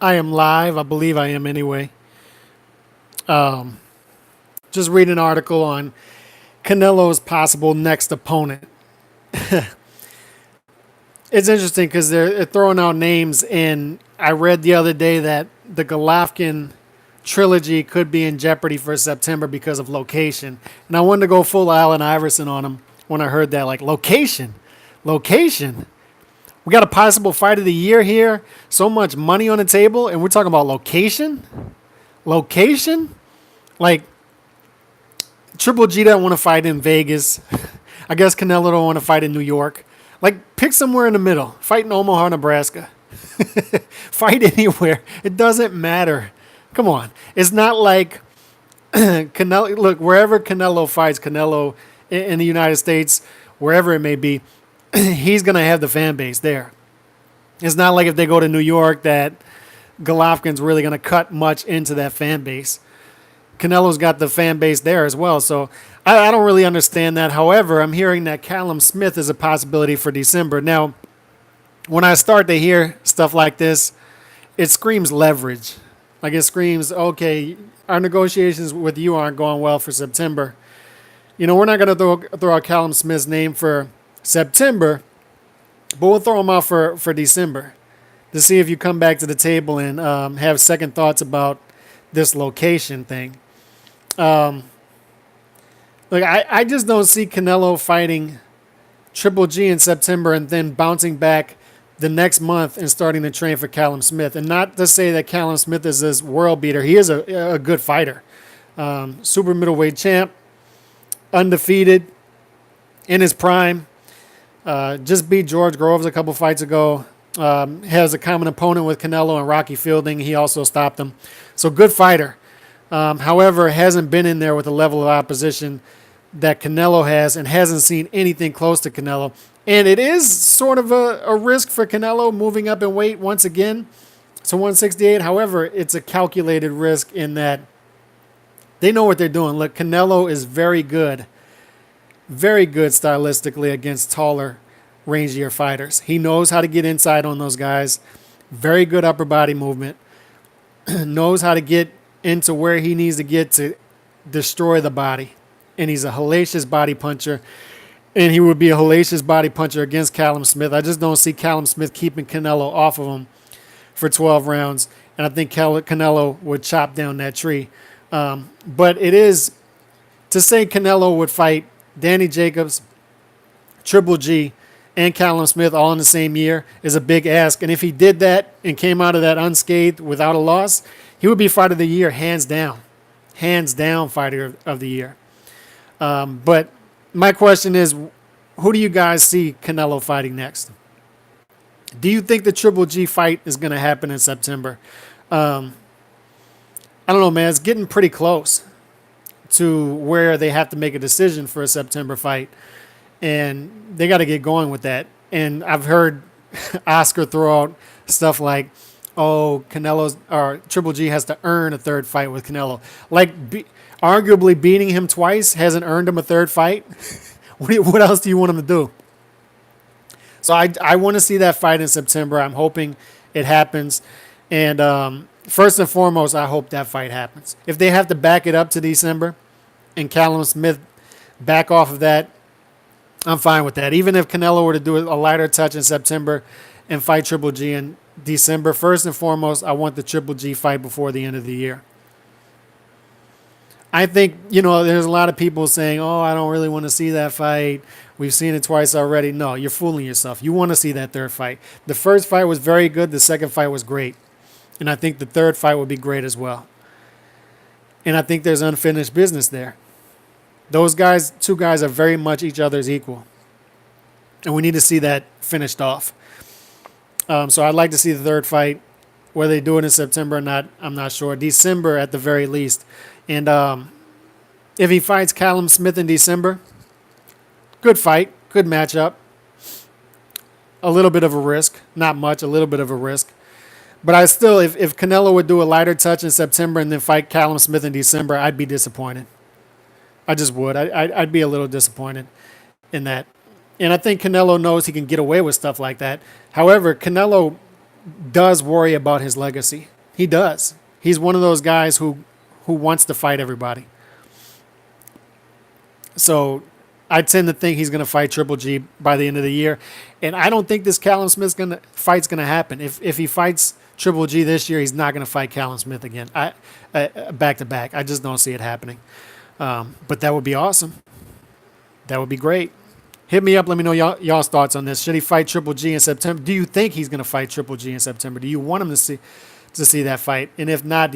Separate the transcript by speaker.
Speaker 1: I am live. I believe I am anyway. Um, just read an article on Canelo's possible next opponent. It's interesting because they're throwing out names, and I read the other day that the Golovkin trilogy could be in jeopardy for September because of location. And I wanted to go full Allen Iverson on him when I heard that. Like, location. We got a possible fight of the year here. So much money on the table, and we're talking about location. Location? Like, Triple G don't want to fight in Vegas. I guess Canelo don't want to fight in New York. Like, pick somewhere in the middle. Fight in Omaha, Nebraska. Fight anywhere. It doesn't matter. Come on. It's not like Canelo. Look, wherever Canelo fights, Canelo in the United States, wherever it may be, he's going to have the fan base there. It's not like if they go to New York that Golovkin's really going to cut much into that fan base. Canelo's got the fan base there as well. So I don't really understand that. However, I'm hearing that Callum Smith is a possibility for December. Now, when I start to hear stuff like this, it screams leverage. Like it screams, okay, our negotiations with you aren't going well for September. You know, we're not going to throw out Callum Smith's name for September, but we'll throw him out for December to see if you come back to the table and have second thoughts about this location thing. Like I just don't see Canelo fighting Triple G in September and then bouncing back the next month and starting to train for Callum Smith. And not to say that Callum Smith is this world beater. He is a good fighter. Super middleweight champ, undefeated, in his prime. Just beat George Groves a couple fights ago. Has a common opponent with Canelo and Rocky Fielding. He also stopped him. So good fighter. However, hasn't been in there with the level of opposition that Canelo has and hasn't seen anything close to Canelo. And it is sort of a risk for Canelo moving up in weight once again to 168. However, it's a calculated risk in that they know what they're doing. Look, Canelo is very good stylistically against taller, rangier fighters. He knows how to get inside on those guys. Very good upper body movement. Knows how to get into where he needs to get to destroy the body. And he's a hellacious body puncher. And he would be a hellacious body puncher against Callum Smith. I just don't see Callum Smith keeping Canelo off of him for 12 rounds. And I think Canelo would chop down that tree. But it is to say Canelo would fight Danny Jacobs, Triple G, and Callum Smith all in the same year is a big ask. And if he did that and came out of that unscathed without a loss, he would be fighter of the year, hands down. Hands down fighter of the year. But my question is, who do you guys see Canelo fighting next? Do you think the Triple G fight is going to happen in September? I don't know, man. It's getting pretty close to where they have to make a decision for a September fight. And they got to get going with that. And I've heard Oscar throw out stuff like, oh, Canelo's or Triple G has to earn a third fight with Canelo. Like, arguably beating him twice hasn't earned him a third fight. What else do you want him to do? So I want to see that fight in September. I'm hoping it happens. And first and foremost, I hope that fight happens. If they have to back it up to December and Callum Smith back off of that, I'm fine with that. Even if Canelo were to do a lighter touch in September and fight Triple G in December, first and foremost, I want the Triple G fight before the end of the year. I think, there's a lot of people saying, oh, I don't really want to see that fight. We've seen it twice already. No, you're fooling yourself. You want to see that third fight. The first fight was very good. The second fight was great. And I think the third fight would be great as well. And I think there's unfinished business there. Those guys, two guys, are very much each other's equal. And we need to see that finished off. So I'd like to see the third fight. Whether they do it in September or not, I'm not sure. December at the very least. And if he fights Callum Smith in December, good fight, good matchup. A little bit of a risk. Not much, a little bit of a risk. But I still, if Canelo would do a lighter touch in September and then fight Callum Smith in December, I'd be disappointed. I just would. I'd be a little disappointed in that. And I think Canelo knows he can get away with stuff like that. However, Canelo does worry about his legacy. He does. He's one of those guys who wants to fight everybody. So I tend to think he's going to fight Triple G by the end of the year, and I don't think this Callum Smith fight's going to happen. If he fights Triple G this year, he's not going to fight Callum Smith again. Back to back. I just don't see it happening. But that would be awesome. That would be great. Hit me up. Let me know y'all's thoughts on this. Should he fight Triple G in September? Do you think he's going to fight Triple G in September? Do you want him to see that fight? And if not,